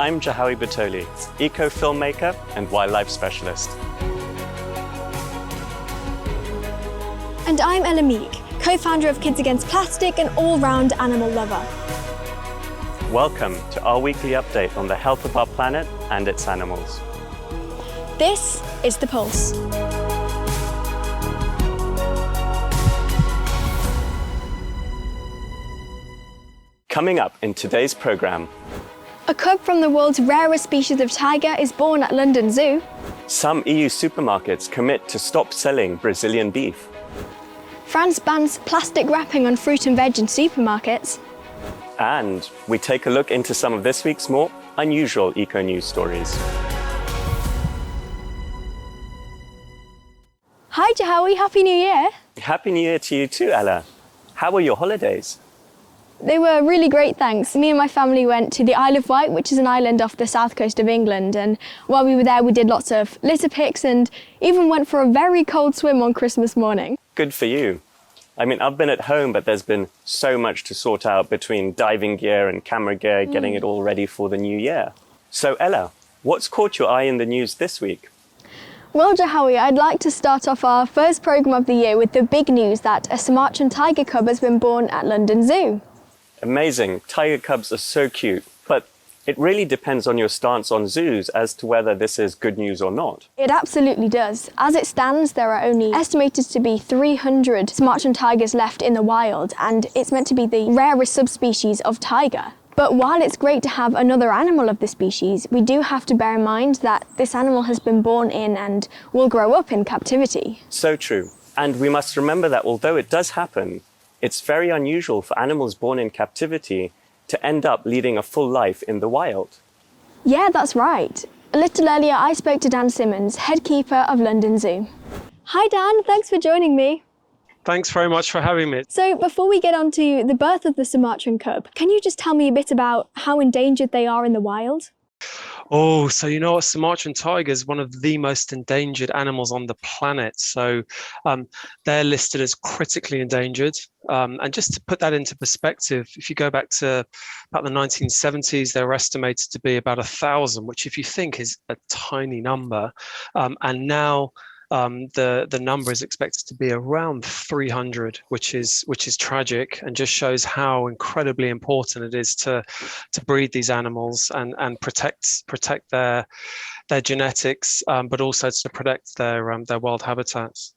I'm Jahawi Batoli, eco-filmmaker and wildlife specialist. And I'm Ella Meek, co-founder of Kids Against Plastic and all-round animal lover. Welcome to our weekly update on the health of our planet and its animals. This is The Pulse. Coming up in today's programme, A cub from the world's rarest species of tiger is born at London Zoo. some EU supermarkets commit to stop selling Brazilian beef. France bans plastic wrapping on fruit and veg in supermarkets. And we take a look into some of this week's more unusual eco-news stories. Hi Jahawi, Happy New Year! Happy New Year to you too, Ella. How were your holidays? They were really great, thanks. Me and my family went to the Isle of Wight, which is an island off the south coast of England, and while we were there we did lots of litter picks and even went for a very cold swim on Christmas morning. Good for you. I mean, I've been at home, but there's been so much to sort out between diving gear and camera gear, getting it all ready for the new year. So Ella, what's caught your eye in the news this week? Well, Jahawi, I'd like to start off our first programme of the year with the big news that a Sumatran tiger cub has been born at London Zoo. Amazing. Tiger cubs are so cute, but it really depends on your stance on zoos as to whether this is good news or not. It absolutely does. As it stands, there are only estimated to be 300 Sumatran tigers left in the wild, and it's meant to be the rarest subspecies of tiger. But while it's great to have another animal of the species, we do have to bear in mind that this animal has been born in and will grow up in captivity. So true. And we must remember that although it does happen, it's very unusual for animals born in captivity to end up leading a full life in the wild. Yeah, that's right. A little earlier, I spoke to Dan Simmons, head keeper of London Zoo. Hi Dan, thanks for joining me. Thanks very much for having me. So before we get on to the birth of the Sumatran cub, can you just tell me a bit about how endangered they are in the wild? Oh, so you know what? Sumatran tiger is one of the most endangered animals on the planet. So they're listed as critically endangered. And just to put that into perspective, if you go back to about the 1970s, they were estimated to be about 1,000, which if you think is a tiny number. And now the number is expected to be around 300, which is tragic and just shows how incredibly important it is to breed these animals and protect their genetics, but also to protect their wild habitats.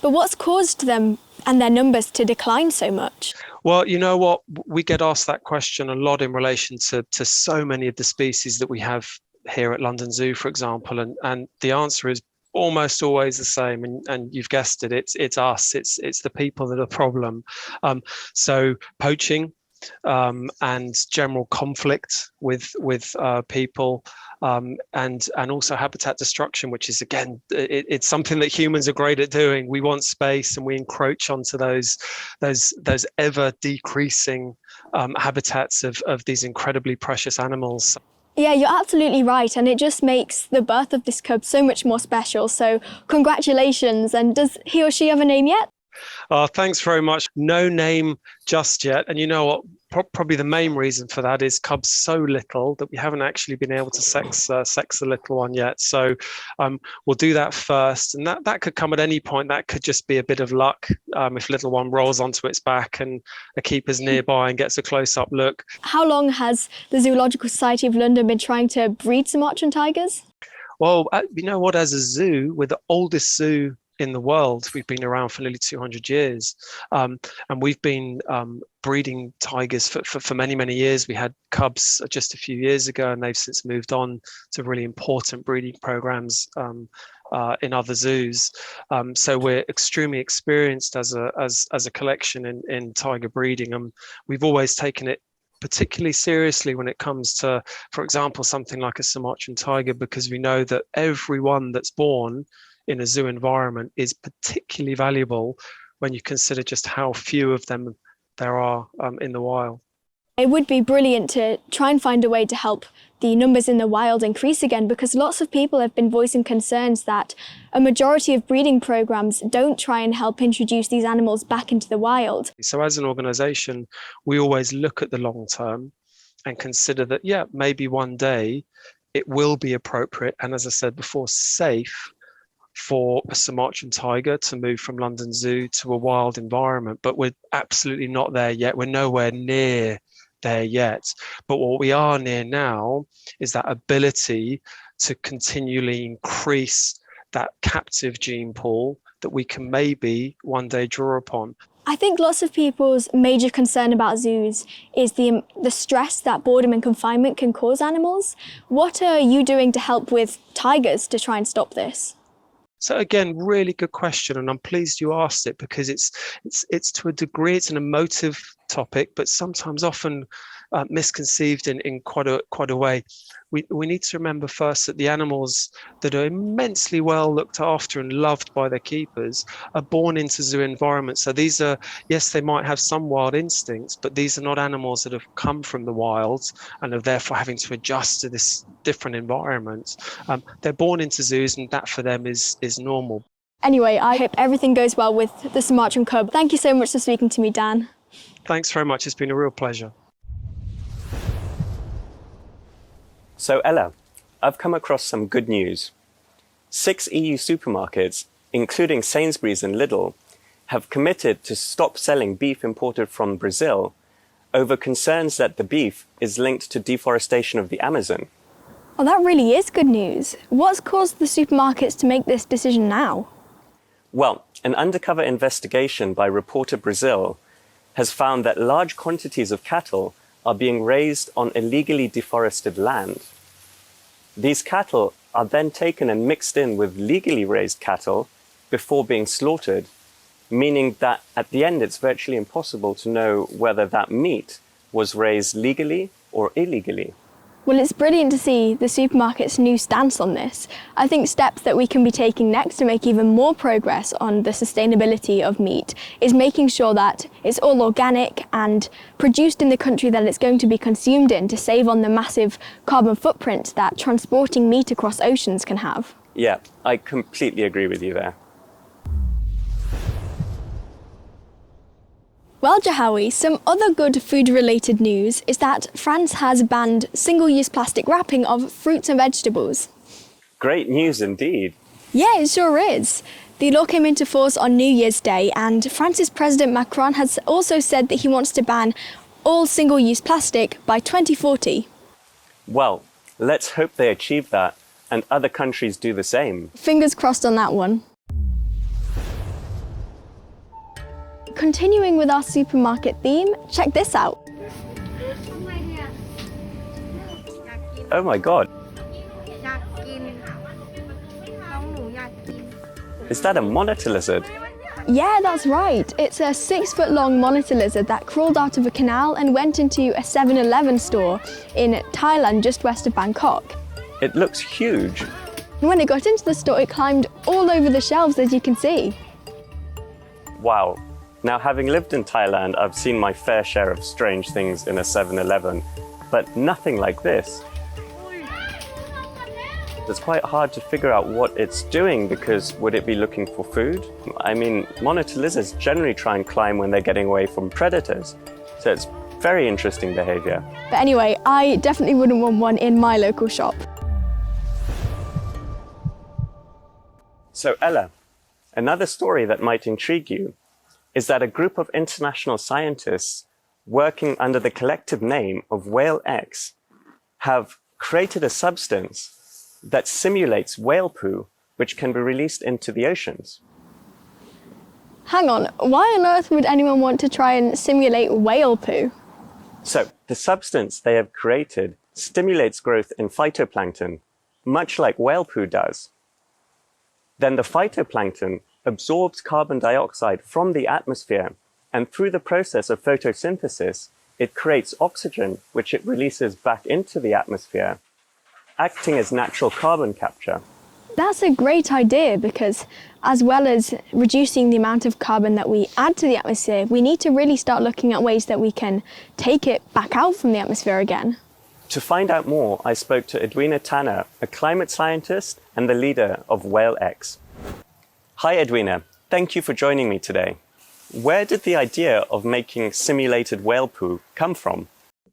But what's caused them and their numbers to decline so much? Well, you know what? We get asked that question a lot in relation to so many of the species that we have here at London Zoo, for example, and the answer is almost always the same, and you've guessed it. It's us. It's the people that are the problem. So poaching and general conflict with people, and also habitat destruction, which is again it's something that humans are great at doing. We want space, and we encroach onto those ever decreasing habitats of these incredibly precious animals. Yeah, you're absolutely right, and it just makes the birth of this cub so much more special. So congratulations, and does he or she have a name yet? Thanks very much. No name just yet. And you know what? Probably the main reason for that is cubs so little that we haven't actually been able to sex the little one yet. So we'll do that first. And that could come at any point. That could just be a bit of luck if little one rolls onto its back and a keeper's nearby and gets a close-up look. How long has the Zoological Society of London been trying to breed Sumatran tigers? Well, you know what? As a zoo, we're the oldest zoo in the world. We've been around for nearly 200 years, and we've been breeding tigers for many years. We had cubs just a few years ago, and they've since moved on to really important breeding programs in other zoos. So we're extremely experienced as a collection in tiger breeding. We've always taken it particularly seriously when it comes to, for example, something like a Sumatran tiger, because we know that every one that's born in a zoo environment is particularly valuable when you consider just how few of them there are in the wild. It would be brilliant to try and find a way to help the numbers in the wild increase again, because lots of people have been voicing concerns that a majority of breeding programs don't try and help introduce these animals back into the wild. So as an organisation, we always look at the long term and consider that, yeah, maybe one day it will be appropriate and, as I said before, safe for a Sumatran tiger to move from London Zoo to a wild environment. But we're absolutely not there yet. We're nowhere near there yet. But what we are near now is that ability to continually increase that captive gene pool that we can maybe one day draw upon. I think lots of people's major concern about zoos is the stress that boredom and confinement can cause animals. What are you doing to help with tigers to try and stop this? So again, really good question, and I'm pleased you asked it, because it's to a degree it's an emotive topic, but sometimes often misconceived in quite a way. We need to remember first that the animals that are immensely well looked after and loved by their keepers are born into zoo environments. So these are, yes, they might have some wild instincts, but these are not animals that have come from the wild and are therefore having to adjust to this different environment. They're born into zoos, and that for them is normal. Anyway, I hope everything goes well with the Sumatran cub. Thank you so much for speaking to me, Dan. Thanks very much. It's been a real pleasure. So Ella, I've come across some good news. 6 EU supermarkets, including Sainsbury's and Lidl, have committed to stop selling beef imported from Brazil over concerns that the beef is linked to deforestation of the Amazon. Well, that really is good news. What's caused the supermarkets to make this decision now? Well, an undercover investigation by Reporter Brazil has found that large quantities of cattle are being raised on illegally deforested land. These cattle are then taken and mixed in with legally raised cattle before being slaughtered, meaning that at the end it's virtually impossible to know whether that meat was raised legally or illegally. Well, it's brilliant to see the supermarket's new stance on this. I think steps that we can be taking next to make even more progress on the sustainability of meat is making sure that it's all organic and produced in the country that it's going to be consumed in, to save on the massive carbon footprint that transporting meat across oceans can have. Yeah, I completely agree with you there. Well, Jahawi, some other good food-related news is that France has banned single-use plastic wrapping of fruits and vegetables. Great news indeed. Yeah, it sure is. The law came into force on New Year's Day, and France's President Macron has also said that he wants to ban all single-use plastic by 2040. Well, let's hope they achieve that and other countries do the same. Fingers crossed on that one. Continuing with our supermarket theme, check this out. Oh my God. Is that a monitor lizard? Yeah, that's right. It's a 6-foot-long monitor lizard that crawled out of a canal and went into a 7-Eleven store in Thailand, just west of Bangkok. It looks huge. And when it got into the store, it climbed all over the shelves, as you can see. Wow. Now, having lived in Thailand, I've seen my fair share of strange things in a 7-Eleven, but nothing like this. It's quite hard to figure out what it's doing, because would it be looking for food? I mean, monitor lizards generally try and climb when they're getting away from predators, so it's very interesting behavior. But anyway, I definitely wouldn't want one in my local shop. So Ella, another story that might intrigue you is that a group of international scientists working under the collective name of Whale X have created a substance that simulates whale poo, which can be released into the oceans. Hang on, why on earth would anyone want to try and simulate whale poo? So the substance they have created stimulates growth in phytoplankton, much like whale poo does. Then the phytoplankton absorbs carbon dioxide from the atmosphere, and through the process of photosynthesis, it creates oxygen, which it releases back into the atmosphere, acting as natural carbon capture. That's a great idea, because as well as reducing the amount of carbon that we add to the atmosphere, we need to really start looking at ways that we can take it back out from the atmosphere again. To find out more, I spoke to Edwina Tanner, a climate scientist and the leader of Whale X. Hi Edwina, thank you for joining me today. Where did the idea of making simulated whale poo come from?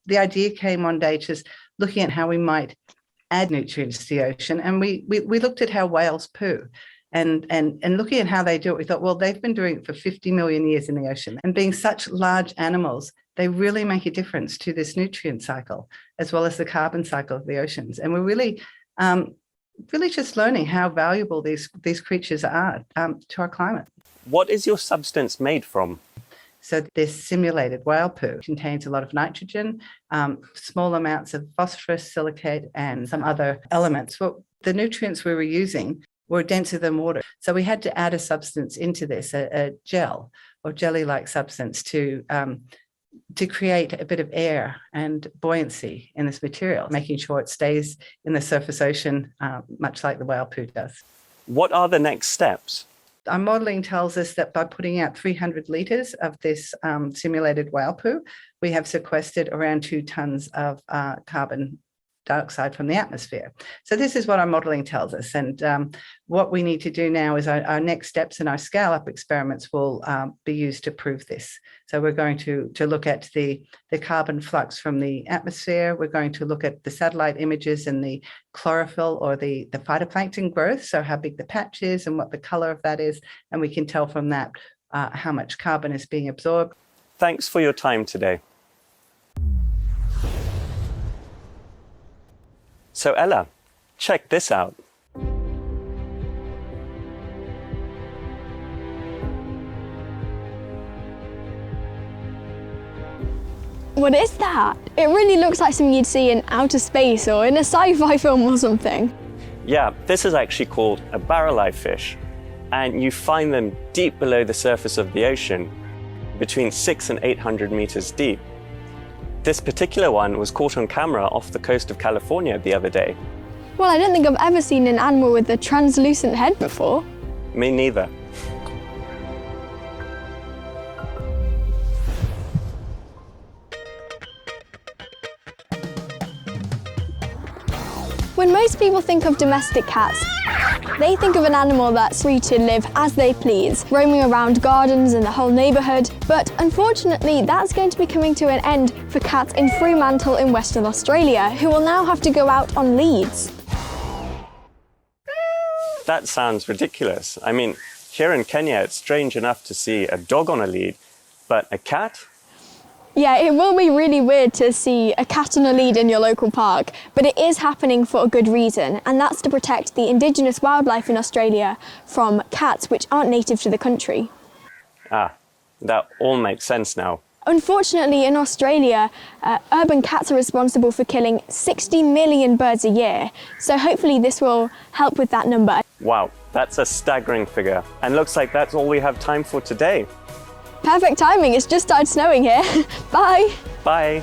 the idea came one day just looking at how we might add nutrients to the ocean. And we looked at how whales poo. And looking at how they do it, we thought, well, they've been doing it for 50 million years in the ocean. And being such large animals, they really make a difference to this nutrient cycle, as well as the carbon cycle of the oceans. And we're really just learning how valuable these creatures are to our climate. What is your substance made from? So this simulated whale poo contains a lot of nitrogen, small amounts of phosphorus, silicate, and some other elements. Well, the nutrients we were using were denser than water. So we had to add a substance into this, a gel or jelly-like substance to create a bit of air and buoyancy in this material, making sure it stays in the surface ocean, much like the whale poo does. What are the next steps? Our modelling tells us that by putting out 300 litres of this simulated whale poo, we have sequestered around 2 tonnes of carbon dioxide from the atmosphere. So this is what our modelling tells us. And what we need to do now is our next steps in our scale-up experiments will be used to prove this. So we're going to look at the carbon flux from the atmosphere. We're going to look at the satellite images and the chlorophyll or the phytoplankton growth, so how big the patch is and what the colour of that is. And we can tell from that how much carbon is being absorbed. Thanks for your time today. So Ella, check this out. What is that? It really looks like something you'd see in outer space or in a sci-fi film or something. Yeah, this is actually called a barrel-eye fish, and you find them deep below the surface of the ocean, between 600 and 800 meters deep. This particular one was caught on camera off the coast of California the other day. Well, I don't think I've ever seen an animal with a translucent head before. Me neither. When most people think of domestic cats, they think of an animal that's free to live as they please, roaming around gardens and the whole neighbourhood. But unfortunately, that's going to be coming to an end for cats in Fremantle in Western Australia, who will now have to go out on leads. That sounds ridiculous. I mean, here in Kenya, it's strange enough to see a dog on a lead, but a cat? Yeah, it will be really weird to see a cat on a lead in your local park, but it is happening for a good reason, and that's to protect the indigenous wildlife in Australia from cats which aren't native to the country. Ah, that all makes sense now. Unfortunately, in Australia, urban cats are responsible for killing 60 million birds a year, so hopefully this will help with that number. Wow, that's a staggering figure. And looks like that's all we have time for today. Perfect timing, it's just started snowing here. Bye! Bye!